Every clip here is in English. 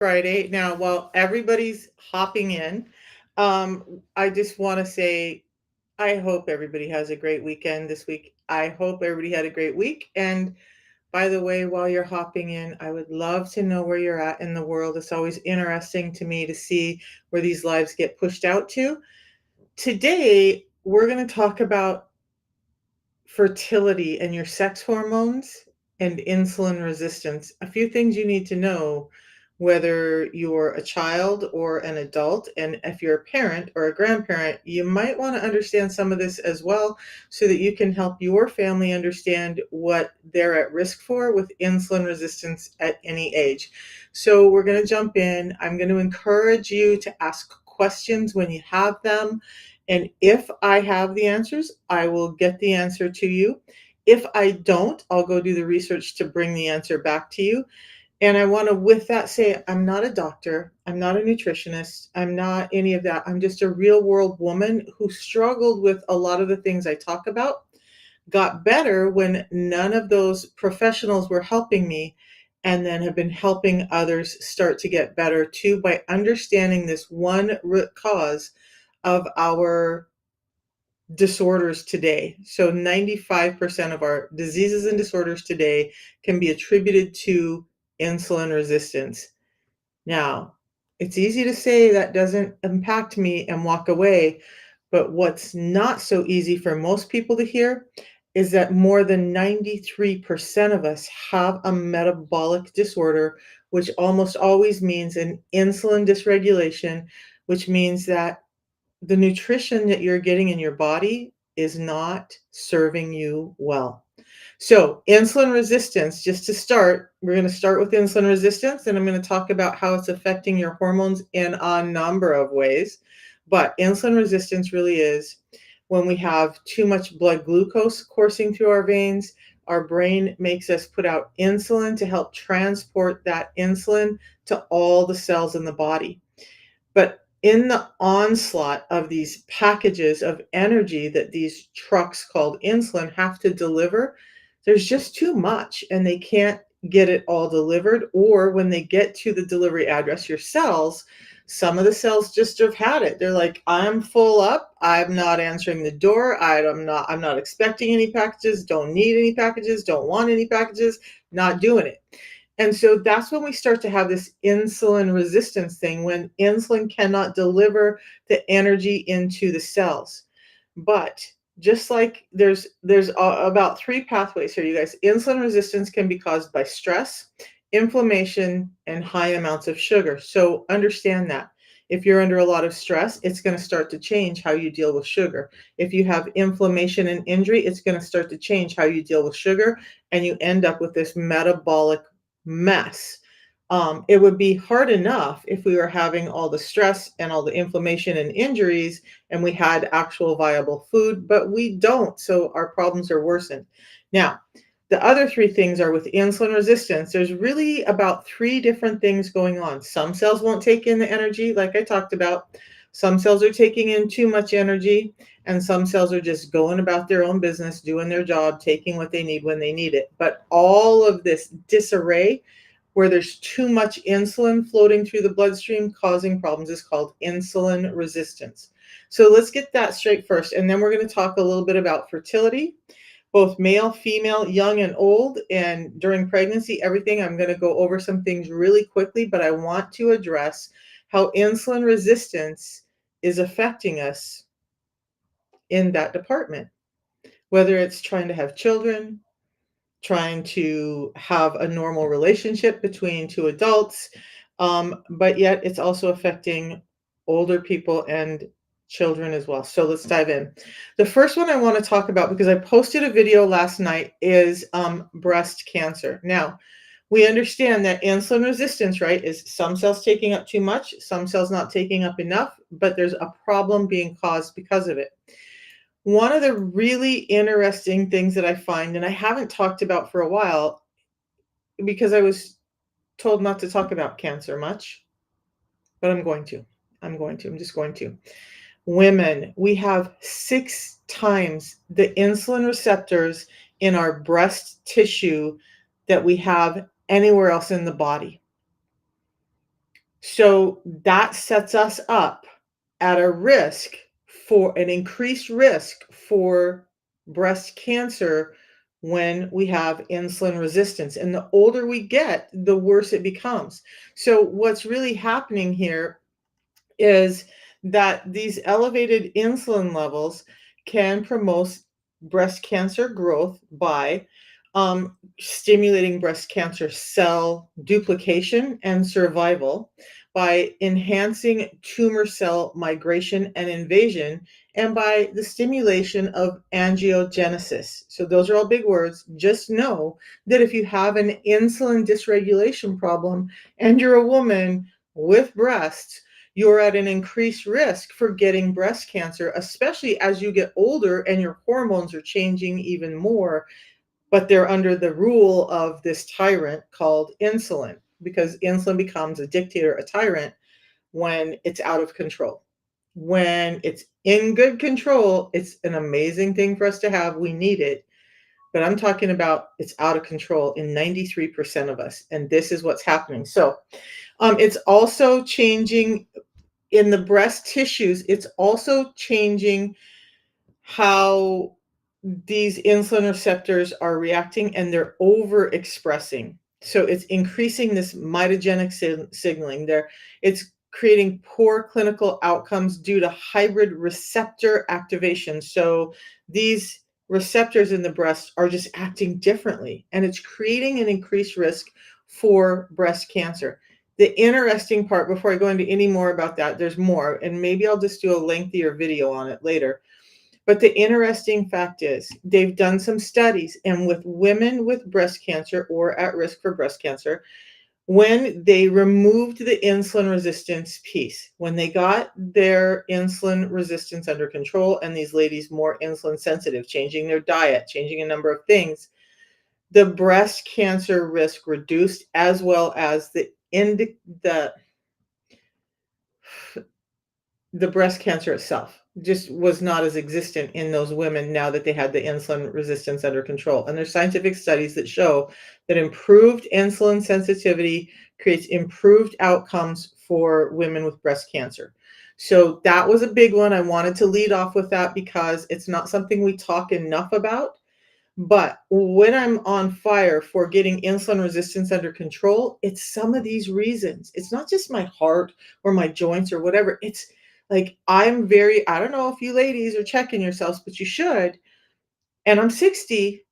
Friday. Now, while everybody's hopping in, I just want to say I hope everybody has a great weekend this week. I hope everybody had a great week. And by the way, while you're hopping in, I would love to know where you're at in the world. It's always interesting to me to see where these lives get pushed out to. Today, we're going to talk about fertility and your sex hormones and insulin resistance. A few things you need to know whether you're a child or an adult. And if you're a parent or a grandparent, you might want to understand some of this as well so that you can help your family understand what they're at risk for with insulin resistance at any age. So we're going to jump in. I'm going to encourage you to ask questions when you have them. And if I have the answers, I will get the answer to you. If I don't, I'll go do the research to bring the answer back to you. And I want to, with that, say I'm not a doctor. I'm not a nutritionist. I'm not any of that. I'm just a real world woman who struggled with a lot of the things I talk about, got better when none of those professionals were helping me, and then have been helping others start to get better too by understanding this one root cause of our disorders today. So 95% of our diseases and disorders today can be attributed to insulin resistance. Now, it's easy to say that doesn't impact me and walk away, but what's not so easy for most people to hear is that more than 93% of us have a metabolic disorder, which almost always means an insulin dysregulation, which means that the nutrition that you're getting in your body is not serving you well. So, insulin resistance, just to start, we're going to start with insulin resistance, and I'm going to talk about how it's affecting your hormones in a number of ways. But insulin resistance really is when we have too much blood glucose coursing through our veins. Our brain makes us put out insulin to help transport that insulin to all the cells in the body. But in the onslaught of these packages of energy that these trucks called insulin have to deliver, there's just too much and they can't get it all delivered. Or when they get to the delivery address, your cells, some of the cells just have had it. They're like, I'm full up. I'm not answering the door. I'm not expecting any packages, don't need any packages, don't want any packages, not doing it. And so that's when we start to have this insulin resistance thing, when insulin cannot deliver the energy into the cells. But just like there's about three pathways here, you guys. Insulin resistance can be caused by stress, inflammation, and high amounts of sugar. So understand that. If you're under a lot of stress, it's going to start to change how you deal with sugar. If you have inflammation and injury, it's going to start to change how you deal with sugar, and you end up with this metabolic mess. It would be hard enough if we were having all the stress and all the inflammation and injuries and we had actual viable food, but we don't. So our problems are worsened. Now, the other three things are with insulin resistance. There's really about three different things going on. Some cells won't take in the energy, like I talked about. Some cells are taking in too much energy, and some cells are just going about their own business, doing their job, taking what they need when they need it. But all of this disarray, where there's too much insulin floating through the bloodstream causing problems, is called insulin resistance. So let's get that straight first, and then we're going to talk a little bit about fertility, both male, female, young, and old, and during pregnancy, everything. I'm going to go over some things really quickly, but I want to address how insulin resistance is affecting us in that department, whether it's trying to have children, trying to have a normal relationship between two adults, but yet it's also affecting older people and children as well. So let's dive in. The first one I want to talk about, because I posted a video last night, is breast cancer. Now, we understand that insulin resistance, right, is some cells taking up too much, some cells not taking up enough, but there's a problem being caused because of it. One of the really interesting things that I find, and I haven't talked about for a while because I was told not to talk about cancer much, but I'm going to. I'm just going to. Women, we have 6 times the insulin receptors in our breast tissue that we have anywhere else in the body. So that sets us up at a risk for an increased risk for breast cancer when we have insulin resistance. And the older we get, the worse it becomes. So, what's really happening here is that these elevated insulin levels can promote breast cancer growth by stimulating breast cancer cell duplication and survival, by enhancing tumor cell migration and invasion, and by the stimulation of angiogenesis. So, those are all big words. Just know that if you have an insulin dysregulation problem and you're a woman with breasts, you're at an increased risk for getting breast cancer, especially as you get older and your hormones are changing even more, but they're under the rule of this tyrant called insulin, because insulin becomes a dictator, a tyrant, when it's out of control. When it's in good control, it's an amazing thing for us to have. We need it. But I'm talking about it's out of control in 93% of us. And this is what's happening. So it's also changing in the breast tissues. It's also changing how these insulin receptors are reacting, and they're overexpressing. So it's increasing this mitogenic signaling there. It's creating poor clinical outcomes due to hybrid receptor activation. So these receptors in the breast are just acting differently, and it's creating an increased risk for breast cancer. The interesting part, before I go into any more about that, there's more, and maybe I'll just do a lengthier video on it later. But the interesting fact is, they've done some studies, and with women with breast cancer or at risk for breast cancer, when they removed the insulin resistance piece, when they got their insulin resistance under control, and these ladies more insulin sensitive, changing their diet, changing a number of things, the breast cancer risk reduced, as well as the breast cancer itself just was not as existent in those women now that they had the insulin resistance under control. And there's scientific studies that show that improved insulin sensitivity creates improved outcomes for women with breast cancer. So that was a big one. I wanted to lead off with that because it's not something we talk enough about. But when I'm on fire for getting insulin resistance under control, it's some of these reasons. It's not just my heart or my joints or whatever. It's like I don't know if you ladies are checking yourselves, but you should. And I'm 60,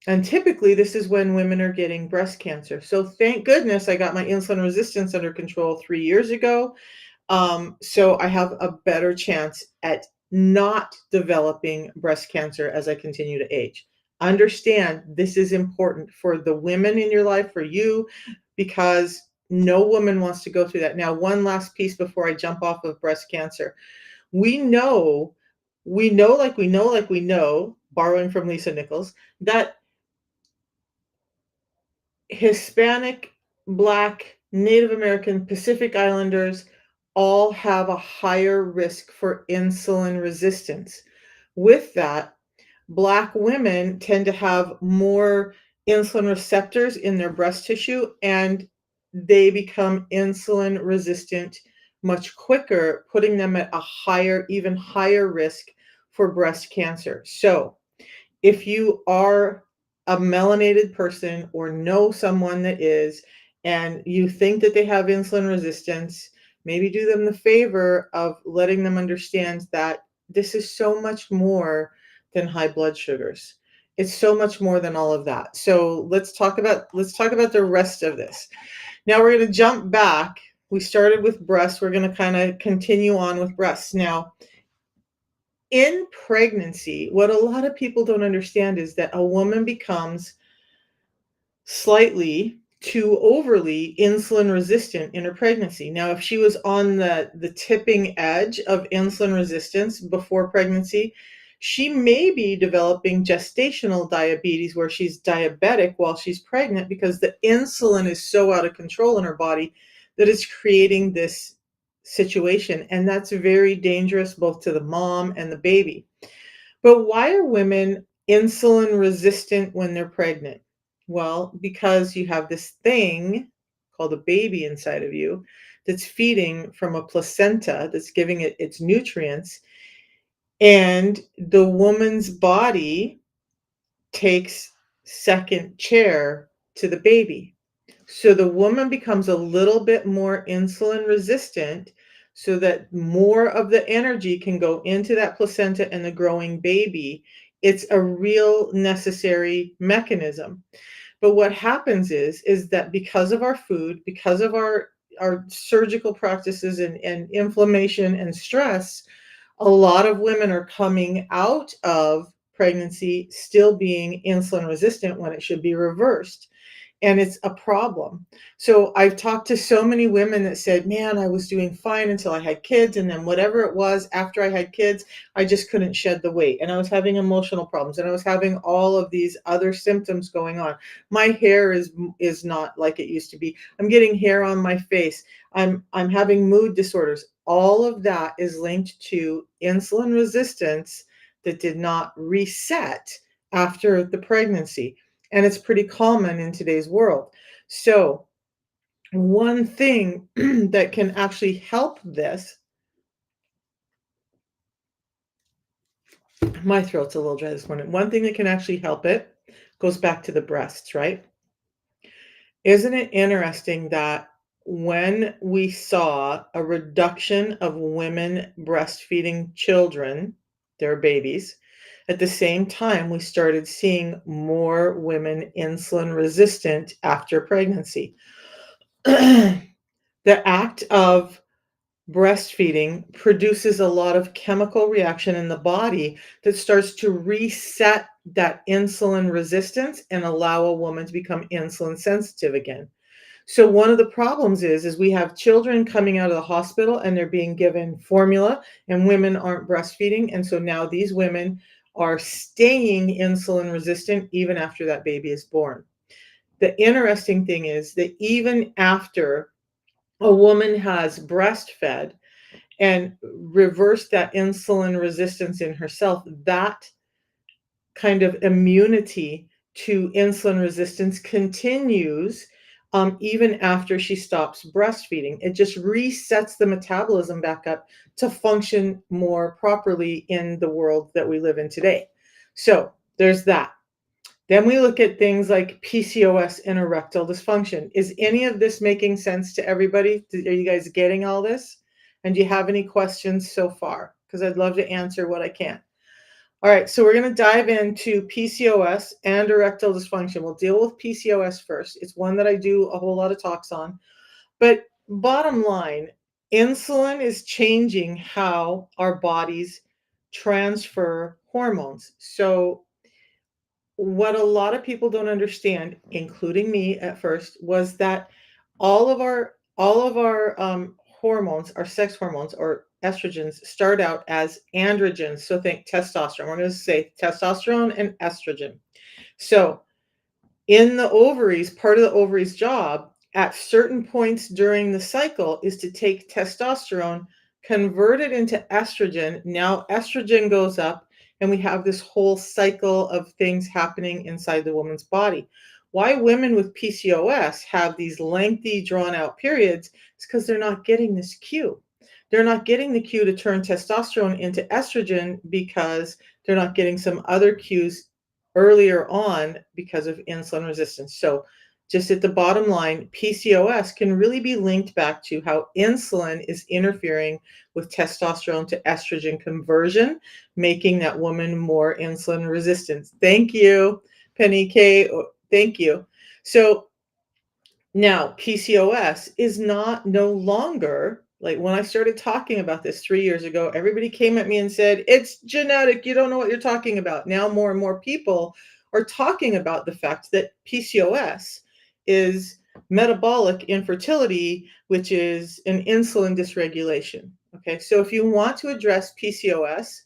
and typically this is when women are getting breast cancer. So thank goodness I got my insulin resistance under control 3 years ago. So I have a better chance at not developing breast cancer as I continue to age. Understand this is important for the women in your life, for you, because no woman wants to go through that. Now, one last piece before I jump off of breast cancer. We know, we know, borrowing from Lisa Nichols, that Hispanic, Black, Native American, Pacific Islanders all have a higher risk for insulin resistance. With that, Black women tend to have more insulin receptors in their breast tissue, and they become insulin resistant much quicker, putting them at a higher, even higher risk for breast cancer. So, if you are a melanated person or know someone that is, and you think that they have insulin resistance, maybe do them the favor of letting them understand that this is so much more than high blood sugars. It's so much more than all of that. So let's talk about the rest of this. Now we're going to jump back. We started with breasts. We're going to kind of continue on with breasts. Now, in pregnancy, what a lot of people don't understand is that a woman becomes slightly to overly insulin resistant in her pregnancy. Now, if she was on the tipping edge of insulin resistance before pregnancy, she may be developing gestational diabetes, where she's diabetic while she's pregnant, because the insulin is so out of control in her body that it's creating this situation. And that's very dangerous both to the mom and the baby. But why are women insulin resistant when they're pregnant? Well, because you have this thing called a baby inside of you that's feeding from a placenta that's giving it its nutrients, and the woman's body takes second chair to the baby. So the woman becomes a little bit more insulin resistant so that more of the energy can go into that placenta and the growing baby. It's a real necessary mechanism. But what happens is that because of our food, because of our surgical practices and inflammation and stress, a lot of women are coming out of pregnancy still being insulin resistant when it should be reversed, and it's a problem. So I've talked to so many women that said, "Man, I was doing fine until I had kids, and then whatever it was after I had kids, I just couldn't shed the weight, and I was having emotional problems, and I was having all of these other symptoms going on. My hair is not like it used to be. I'm getting hair on my face. I'm having mood disorders." All of that is linked to insulin resistance that did not reset after the pregnancy, and it's pretty common in today's world. So, one thing that can actually help this, my throat's a little dry this morning. One thing that can actually help it goes back to the breasts, right? Isn't it interesting that when we saw a reduction of women breastfeeding children, their babies, at the same time, we started seeing more women insulin resistant after pregnancy. The act of breastfeeding produces a lot of chemical reaction in the body that starts to reset that insulin resistance and allow a woman to become insulin sensitive again. So one of the problems is we have children coming out of the hospital and they're being given formula and women aren't breastfeeding, and so now these women are staying insulin resistant even after that baby is born. The interesting thing is that even after a woman has breastfed and reversed that insulin resistance in herself, that kind of immunity to insulin resistance continues even after she stops breastfeeding. It just resets the metabolism back up to function more properly in the world that we live in today. So there's that. Then we look at things like PCOS and erectile dysfunction. Is any of this making sense to everybody? Are you guys getting all this? And do you have any questions so far? Because I'd love to answer what I can. All right, so we're going to dive into PCOS and erectile dysfunction. We'll deal with PCOS first. It's one that I do a whole lot of talks on. But bottom line, insulin is changing how our bodies transfer hormones. So what a lot of people don't understand, including me at first, was that all of our hormones, our sex hormones or estrogens, start out as androgens. So think testosterone. We're going to say testosterone and estrogen. So in the ovaries, part of the ovaries job at certain points during the cycle is to take testosterone, convert it into estrogen. Now estrogen goes up, and we have this whole cycle of things happening inside the woman's body. Why women with PCOS have these lengthy, drawn out periods is because they're not getting this cue. They're not getting the cue to turn testosterone into estrogen because they're not getting some other cues earlier on because of insulin resistance. So just at the bottom line, PCOS can really be linked back to how insulin is interfering with testosterone to estrogen conversion, making that woman more insulin resistant. Thank you, Penny K. Thank you. So now, PCOS is not no longer like when I started talking about this 3 years ago, everybody came at me and said, "It's genetic. You don't know what you're talking about." Now, more and more people are talking about the fact that PCOS is metabolic infertility, which is an insulin dysregulation. Okay, so if you want to address PCOS,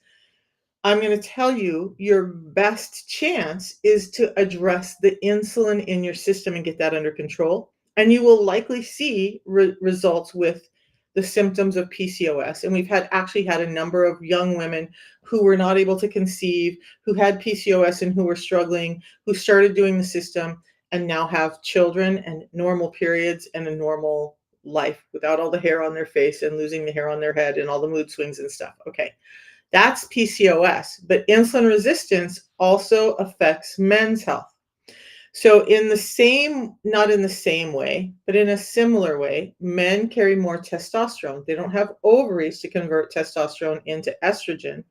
I'm going to tell you your best chance is to address the insulin in your system and get that under control. And you will likely see results with the symptoms of PCOS. And we've actually had a number of young women who were not able to conceive, who had PCOS and who were struggling, who started doing the system and now have children and normal periods and a normal life without all the hair on their face and losing the hair on their head and all the mood swings and stuff. Okay. That's PCOS, but insulin resistance also affects men's health. So, in the same, not in the same way, but in a similar way, men carry more testosterone. They don't have ovaries to convert testosterone into estrogen.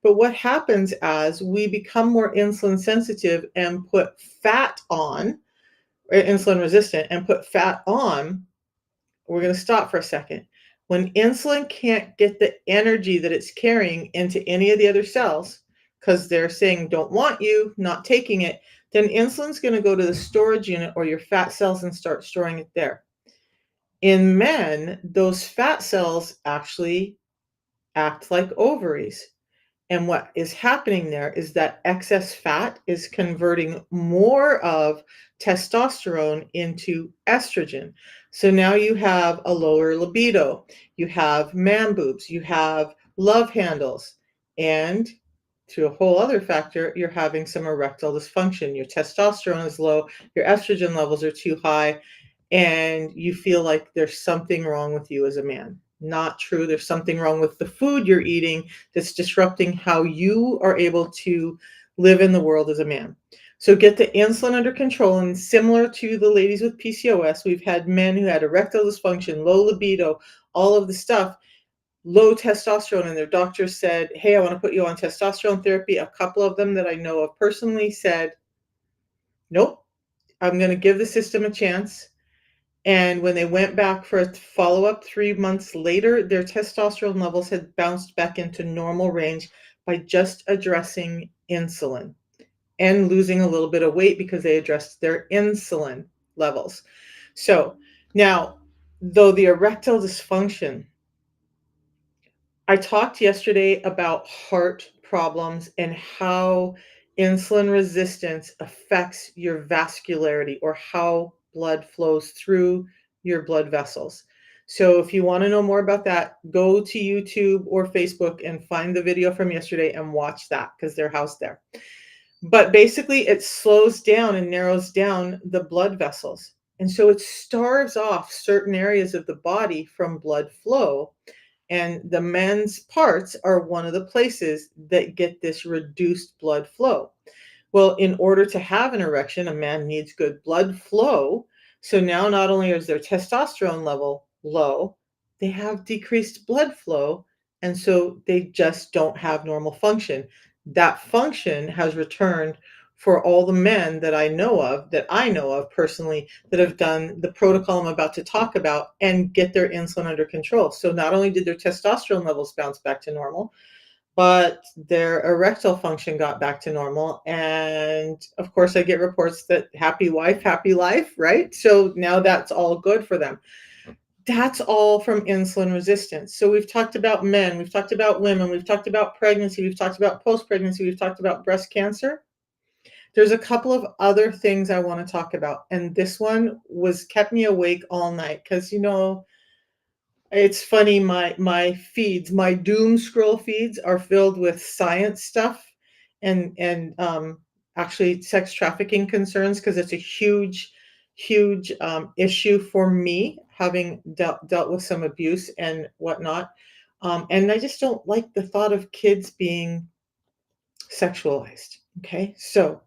But what happens as we become more insulin sensitive and put fat on, or insulin resistant, and put fat on, we're going to stop for a second. When insulin can't get the energy that it's carrying into any of the other cells, because they're saying, don't want you, not taking it, then insulin's going to go to the storage unit or your fat cells and start storing it there. In men, those fat cells actually act like ovaries. And what is happening there is that excess fat is converting more of testosterone into estrogen. So now you have a lower libido, you have man boobs, you have love handles, and to a whole other factor, you're having some erectile dysfunction. Your testosterone is low, your estrogen levels are too high, and you feel like there's something wrong with you as a man. Not true. There's something wrong with the food you're eating that's disrupting how you are able to live in the world as a man. So get the insulin under control. And similar to the ladies with PCOS, we've had men who had erectile dysfunction, low libido, all of the stuff, low testosterone, and their doctor said, hey, I want to put you on testosterone therapy. A couple of them that I know of personally said, nope, I'm going to give the system a chance. And when they went back for a follow-up 3 months later, their testosterone levels had bounced back into normal range by just addressing insulin and losing a little bit of weight because they addressed their insulin levels. So now, though the erectile dysfunction, I talked yesterday about heart problems and how insulin resistance affects your vascularity or how blood flows through your blood vessels. So if you want to know more about that, go to YouTube or Facebook and find the video from yesterday and watch that because they're housed there. But basically, it slows down and narrows down the blood vessels. And so it starves off certain areas of the body from blood flow, and the men's parts are one of the places that get this reduced blood flow. Well, in order to have an erection, a man needs good blood flow. So now not only is their testosterone level low, they have decreased blood flow. And so they just don't have normal function. That function has returned for all the men that I know of personally, that have done the protocol I'm about to talk about and get their insulin under control. So not only did their testosterone levels bounce back to normal, but their erectile function got back to normal. And of course, I get reports that happy wife, happy life, right? So now that's all good for them. That's all from insulin resistance. So we've talked about men, we've talked about women, we've talked about pregnancy, we've talked about post-pregnancy, we've talked about breast cancer. There's a couple of other things I want to talk about. And this one was kept me awake all night because, it's funny, my doom scroll feeds are filled with science stuff and actually sex trafficking concerns because it's a huge issue for me, having dealt with some abuse and whatnot. And I just don't like the thought of kids being sexualized. Okay, so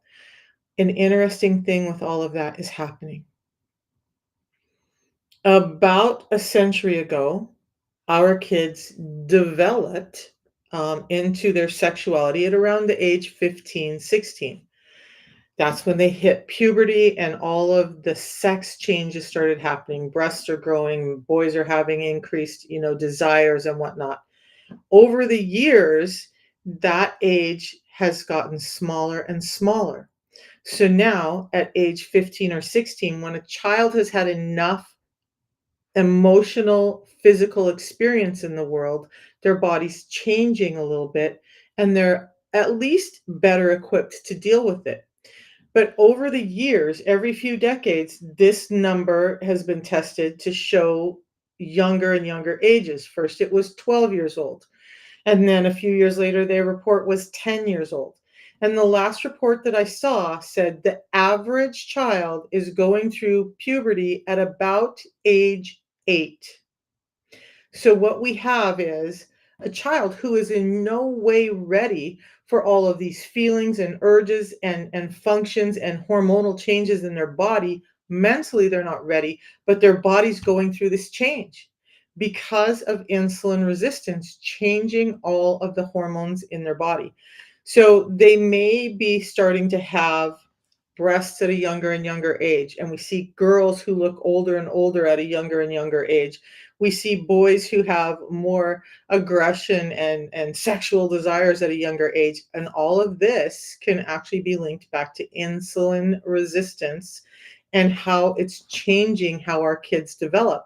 an interesting thing with all of that is happening. About a century ago, our kids developed into their sexuality at around the age 15, 16. That's when they hit puberty and all of the sex changes started happening. Breasts are growing, boys are having increased, desires and whatnot. Over the years, that age has gotten smaller and smaller. So now at age 15 or 16, when a child has had enough emotional, physical experience in the world, their body's changing a little bit, and they're at least better equipped to deal with it. But over the years, every few decades, this number has been tested to show younger and younger ages. First, it was 12 years old. And then a few years later, their report was 10 years old. And the last report that I saw said the average child is going through puberty at about age 8. So what we have is a child who is in no way ready for all of these feelings and urges and functions and hormonal changes in their body. Mentally, they're not ready, but their body's going through this change because of insulin resistance, changing all of the hormones in their body. So they may be starting to have breasts at a younger and younger age. And we see girls who look older and older at a younger and younger age. We see boys who have more aggression and sexual desires at a younger age. And all of this can actually be linked back to insulin resistance and how it's changing how our kids develop.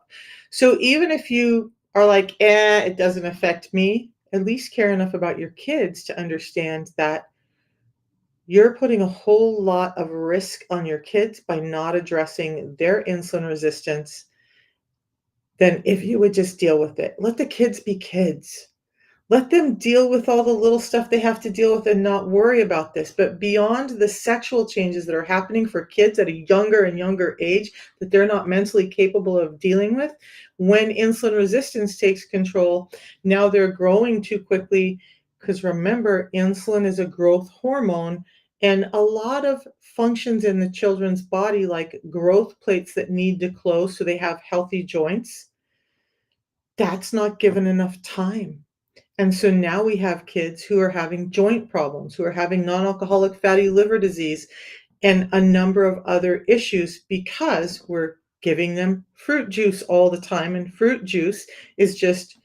So even if you are like, it doesn't affect me, at least care enough about your kids to understand that you're putting a whole lot of risk on your kids by not addressing their insulin resistance than if you would just deal with it. Let the kids be kids. Let them deal with all the little stuff they have to deal with and not worry about this. But beyond the sexual changes that are happening for kids at a younger and younger age that they're not mentally capable of dealing with, when insulin resistance takes control, now they're growing too quickly. Because remember, insulin is a growth hormone, and a lot of functions in the children's body, like growth plates that need to close so they have healthy joints, that's not given enough time. And so now we have kids who are having joint problems, who are having non-alcoholic fatty liver disease, and a number of other issues because we're giving them fruit juice all the time. And fruit juice is just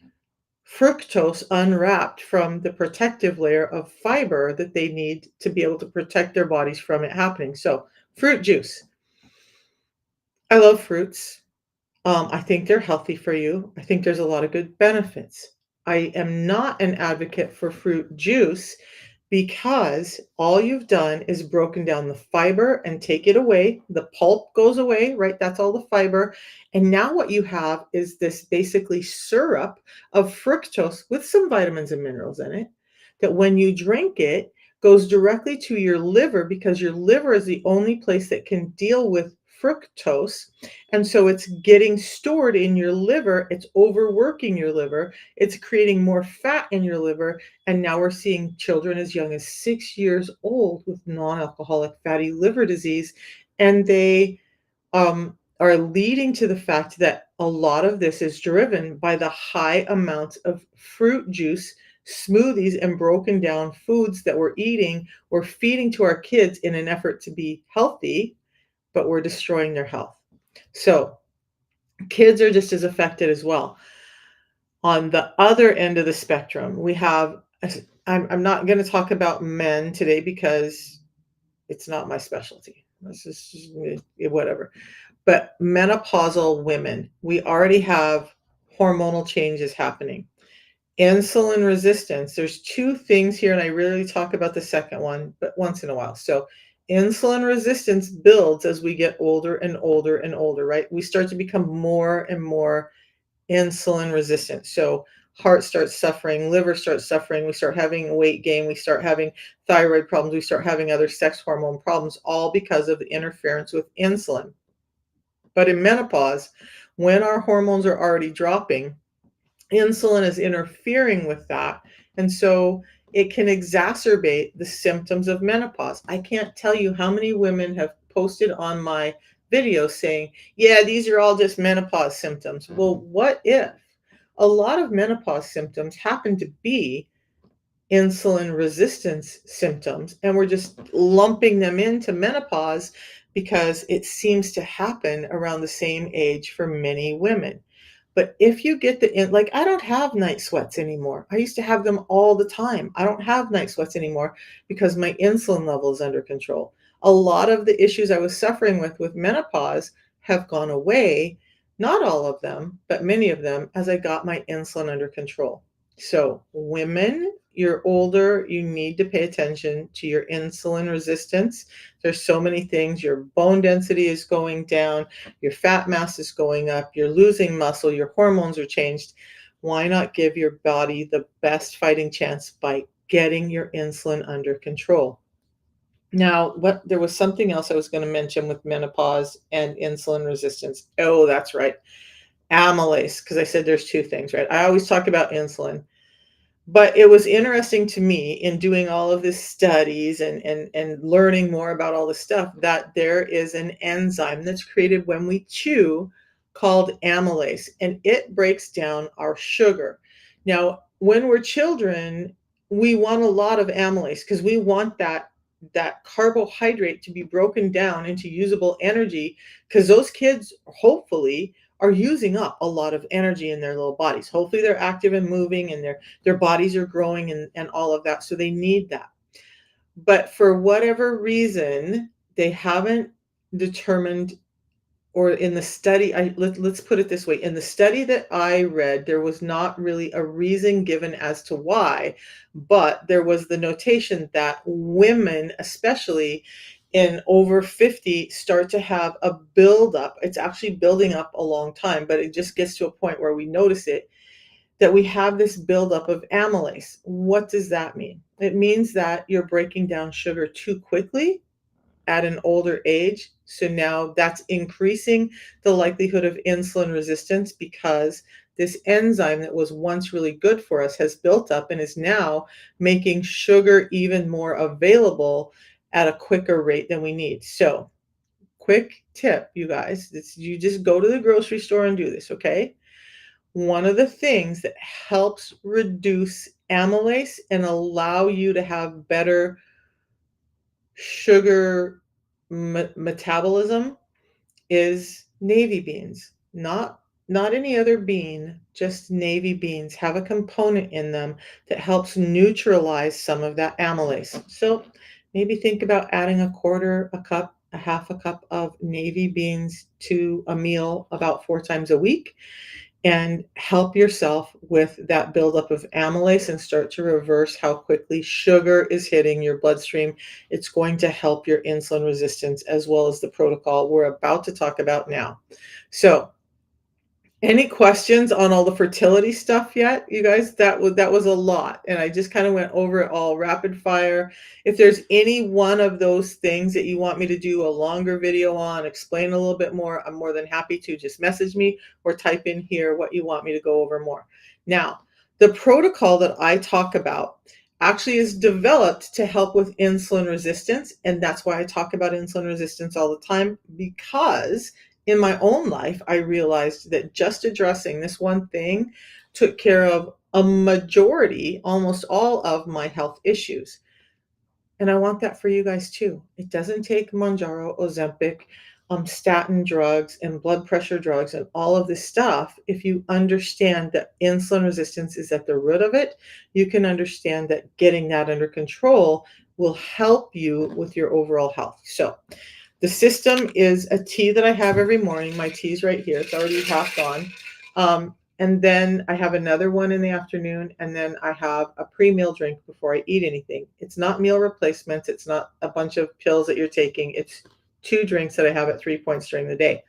fructose unwrapped from the protective layer of fiber that they need to be able to protect their bodies from it happening. So, fruit juice. I love fruits. I think they're healthy for you. I think there's a lot of good benefits. I am not an advocate for fruit juice because all you've done is broken down the fiber and take it away. The pulp goes away, right? That's all the fiber. And now what you have is this basically syrup of fructose with some vitamins and minerals in it that when you drink it goes directly to your liver because your liver is the only place that can deal with fructose, and so it's getting stored in your liver, it's overworking your liver, it's creating more fat in your liver, and now we're seeing children as young as 6 years old with non-alcoholic fatty liver disease, and they are leading to the fact that a lot of this is driven by the high amounts of fruit juice, smoothies, and broken down foods that we're eating or feeding to our kids in an effort to be healthy, but we're destroying their health. So kids are just as affected as well. On the other end of the spectrum, we have, I'm not going to talk about men today because it's not my specialty. This is whatever. But menopausal women, we already have hormonal changes happening. Insulin resistance, there's two things here, and I rarely talk about the second one, but once in a while. So insulin resistance builds as we get older and older and older, right? We start to become more and more insulin resistant. So heart starts suffering, liver starts suffering, we start having weight gain, we start having thyroid problems, we start having other sex hormone problems, all because of the interference with insulin. But in menopause, when our hormones are already dropping, insulin is interfering with that. And so it can exacerbate the symptoms of menopause. I can't tell you how many women have posted on my video saying, yeah, these are all just menopause symptoms. Well, what if a lot of menopause symptoms happen to be insulin resistance symptoms and we're just lumping them into menopause because it seems to happen around the same age for many women? But if you get like, I don't have night sweats anymore. I used to have them all the time. I don't have night sweats anymore because my insulin level is under control. A lot of the issues I was suffering with menopause have gone away. Not all of them, but many of them, as I got my insulin under control. So, women, you're older, you need to pay attention to your insulin resistance. There's so many things. Your bone density is going down, your fat mass is going up, you're losing muscle, your hormones are changed. Why not give your body the best fighting chance by getting your insulin under control? Now, there was something else I was going to mention with menopause and insulin resistance. Oh, that's right. amylase, because I said there's two things, right? I always talk about insulin. But it was interesting to me in doing all of this studies and learning more about all this stuff that there is an enzyme that's created when we chew called amylase, and it breaks down our sugar. Now, when we're children, we want a lot of amylase because we want that carbohydrate to be broken down into usable energy, because those kids hopefully are using up a lot of energy in their little bodies. Hopefully they're active and moving, and their bodies are growing and all of that. So they need that. But for whatever reason, they haven't determined, or in the study, let's put it this way, in the study that I read, there was not really a reason given as to why, but there was the notation that women, especially in over 50, start to have a buildup. It's actually building up a long time, but it just gets to a point where we notice it, that we have this buildup of amylase. What does that mean? It means that you're breaking down sugar too quickly at an older age. So now that's increasing the likelihood of insulin resistance, because this enzyme that was once really good for us has built up and is now making sugar even more available at a quicker rate than we need. So, quick tip, you guys, you just go to the grocery store and do this, okay? One of the things that helps reduce amylase and allow you to have better sugar metabolism is navy beans. Not any other bean, just navy beans have a component in them that helps neutralize some of that amylase. So maybe think about adding a quarter a cup, a half a cup of navy beans to a meal about 4 times a week, and help yourself with that buildup of amylase and start to reverse how quickly sugar is hitting your bloodstream. It's going to help your insulin resistance as well as the protocol we're about to talk about now. So, any questions on all the fertility stuff yet, you guys? That was a lot, and I just kind of went over it all rapid fire. If there's any one of those things that you want me to do a longer video on, explain a little bit more, I'm more than happy to. Just message me or type in here what you want me to go over more. Now, the protocol that I talk about actually is developed to help with insulin resistance, and that's why I talk about insulin resistance all the time, because in my own life, I realized that just addressing this one thing took care of a majority, almost all of my health issues. And I want that for you guys too. It doesn't take Mounjaro, Ozempic, statin drugs, and blood pressure drugs, and all of this stuff. If you understand that insulin resistance is at the root of it, you can understand that getting that under control will help you with your overall health. So, the system is a tea that I have every morning. My tea's right here. It's already half gone. And then I have another one in the afternoon, and then I have a pre-meal drink before I eat anything. It's not meal replacements. It's not a bunch of pills that you're taking. It's 2 drinks that I have at 3 points during the day.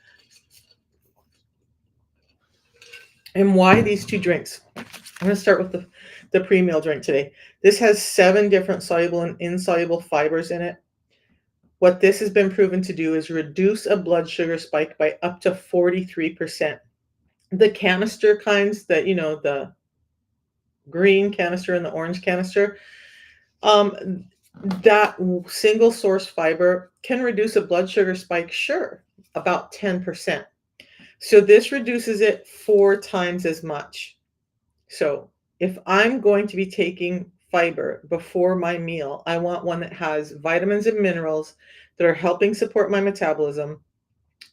And why these 2 drinks? I'm going to start with the pre-meal drink today. This has 7 different soluble and insoluble fibers in it. What this has been proven to do is reduce a blood sugar spike by up to 43%. The canister kinds, that, the green canister and the orange canister, that single source fiber can reduce a blood sugar spike, sure, about 10%. So this reduces it 4 times as much. So if I'm going to be taking fiber before my meal, I want one that has vitamins and minerals that are helping support my metabolism,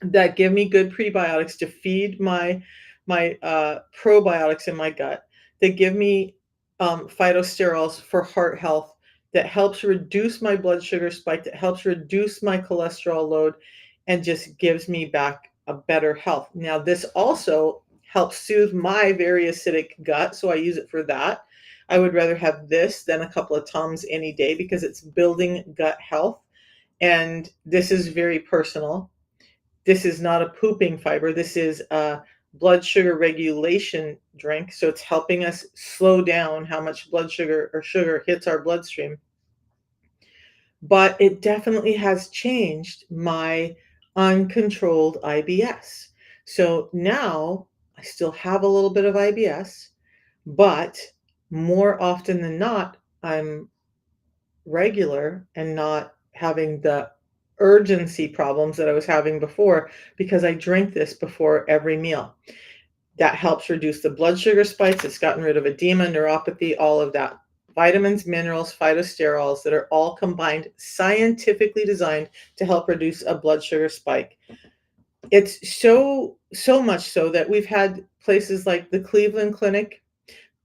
that give me good prebiotics to feed my probiotics in my gut, that give me phytosterols for heart health, that helps reduce my blood sugar spike, that helps reduce my cholesterol load, and just gives me back a better health. Now, this also helps soothe my very acidic gut, so I use it for that. I would rather have this than a couple of Tums any day, because it's building gut health, and this is very personal. This is not a pooping fiber. This is a blood sugar regulation drink. So it's helping us slow down how much blood sugar or sugar hits our bloodstream. But it definitely has changed my uncontrolled IBS. So now I still have a little bit of IBS, but more often than not, I'm regular and not having the urgency problems that I was having before because I drink this before every meal. That helps reduce the blood sugar spikes. It's gotten rid of edema, neuropathy, all of that. Vitamins, minerals, phytosterols that are all combined, scientifically designed to help reduce a blood sugar spike. It's so much so that we've had places like the Cleveland Clinic,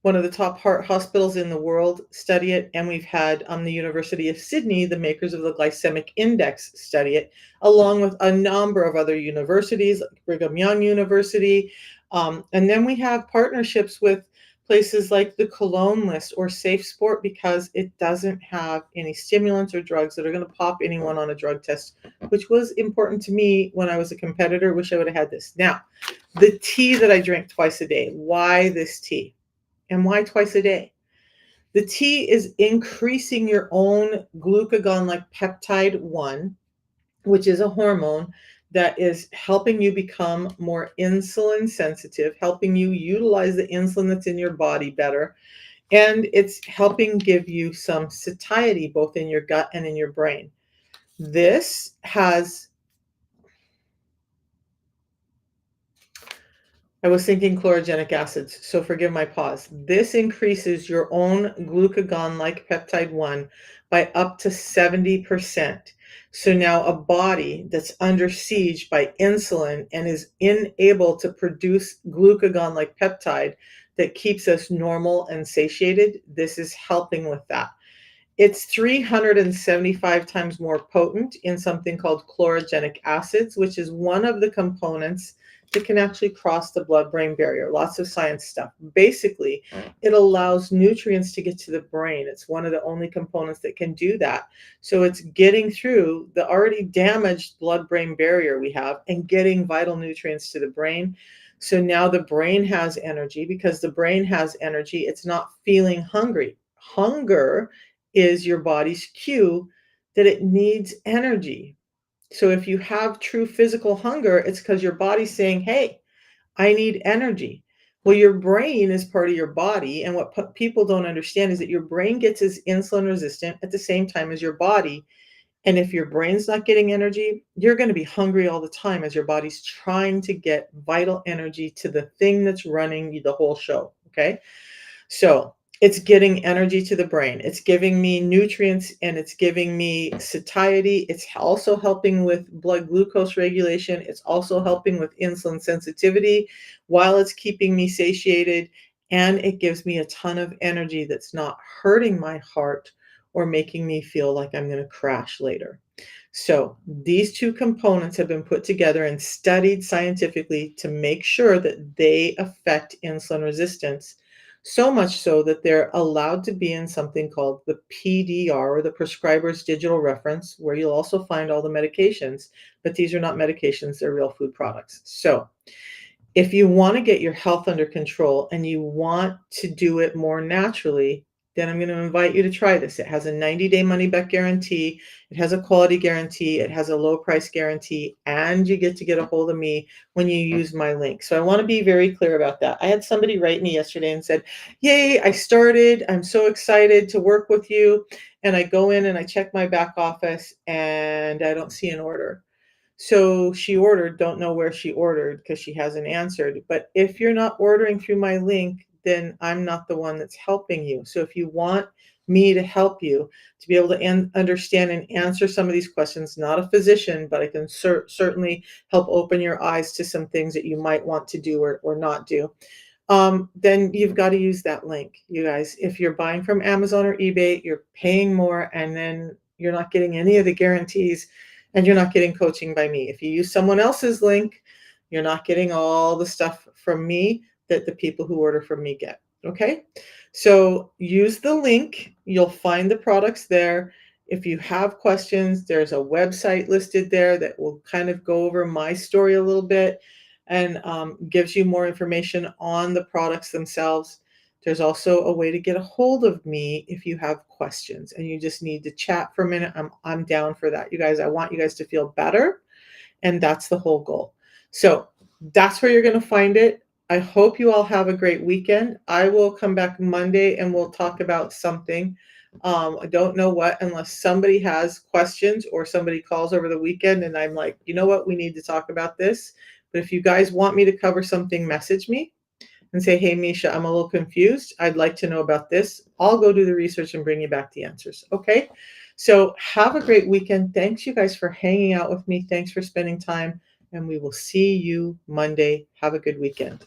one of the top heart hospitals in the world, study it, and we've had the University of Sydney, the makers of the glycemic index, study it, along with a number of other universities, like Brigham Young University. And then we have partnerships with places like the Cologne List or Safe Sport because it doesn't have any stimulants or drugs that are going to pop anyone on a drug test, which was important to me when I was a competitor. Wish I would have had this. Now, the tea that I drink twice a day. Why this tea? And why twice a day? The tea is increasing your own glucagon like peptide 1, which is a hormone that is helping you become more insulin sensitive, helping you utilize the insulin that's in your body better. And it's helping give you some satiety both in your gut and in your brain. This has I was thinking chlorogenic acids, so forgive my pause. This increases your own glucagon-like peptide 1 by up to 70%. So now a body that's under siege by insulin and is unable to produce glucagon-like peptide that keeps us normal and satiated, this is helping with that. It's 375 times more potent in something called chlorogenic acids, which is one of the components that can actually cross the blood-brain barrier. Lots of science stuff. Basically, it allows nutrients to get to the brain. It's one of the only components that can do that. So it's getting through the already damaged blood-brain barrier we have and getting vital nutrients to the brain. So now the brain has energy. Because the brain has energy, it's not feeling hungry. Hunger is your body's cue that it needs energy. So if you have true physical hunger, it's because your body's saying, hey, I need energy. Well, your brain is part of your body. And what people don't understand is that your brain gets as insulin resistant at the same time as your body. And if your brain's not getting energy, you're going to be hungry all the time as your body's trying to get vital energy to the thing that's running the whole show. Okay. So it's getting energy to the brain. It's giving me nutrients and it's giving me satiety. It's also helping with blood glucose regulation. It's also helping with insulin sensitivity while it's keeping me satiated. And it gives me a ton of energy that's not hurting my heart or making me feel like I'm going to crash later. So these two components have been put together and studied scientifically to make sure that they affect insulin resistance, so much so that they're allowed to be in something called the PDR, or the prescriber's digital reference, where you'll also find all the medications, but these are not medications, they're real food products. So if you want to get your health under control and you want to do it more naturally, then I'm going to invite you to try this. It has a 90-day money-back guarantee. It has a quality guarantee. It has a low price guarantee. And you get a hold of me when you use my link. So I want to be very clear about that. I had somebody write me yesterday and said, yay, I started. I'm so excited to work with you. And I go in and I check my back office and I don't see an order. So she ordered, don't know where she ordered because she hasn't answered. But if you're not ordering through my link, then I'm not the one that's helping you. So if you want me to help you to be able to understand and answer some of these questions, not a physician, but I can certainly help open your eyes to some things that you might want to do or not do, then you've got to use that link, you guys. If you're buying from Amazon or eBay, you're paying more and then you're not getting any of the guarantees and you're not getting coaching by me. If you use someone else's link, you're not getting all the stuff from me that the people who order from me get. Okay. So use the link. You'll find the products there. If you have questions, there's a website listed there that will kind of go over my story a little bit and gives you more information on the products themselves. There's also a way to get a hold of me if you have questions and you just need to chat for a minute. I'm down for that. You guys, I want you guys to feel better, and that's the whole goal. So that's where you're going to find it. I hope you all have a great weekend. I will come back Monday and we'll talk about something. I don't know what, unless somebody has questions or somebody calls over the weekend and I'm like, you know what, we need to talk about this. But if you guys want me to cover something, message me and say, hey, Misha, I'm a little confused. I'd like to know about this. I'll go do the research and bring you back the answers. Okay. So have a great weekend. Thanks, you guys, for hanging out with me. Thanks for spending time. And we will see you Monday. Have a good weekend.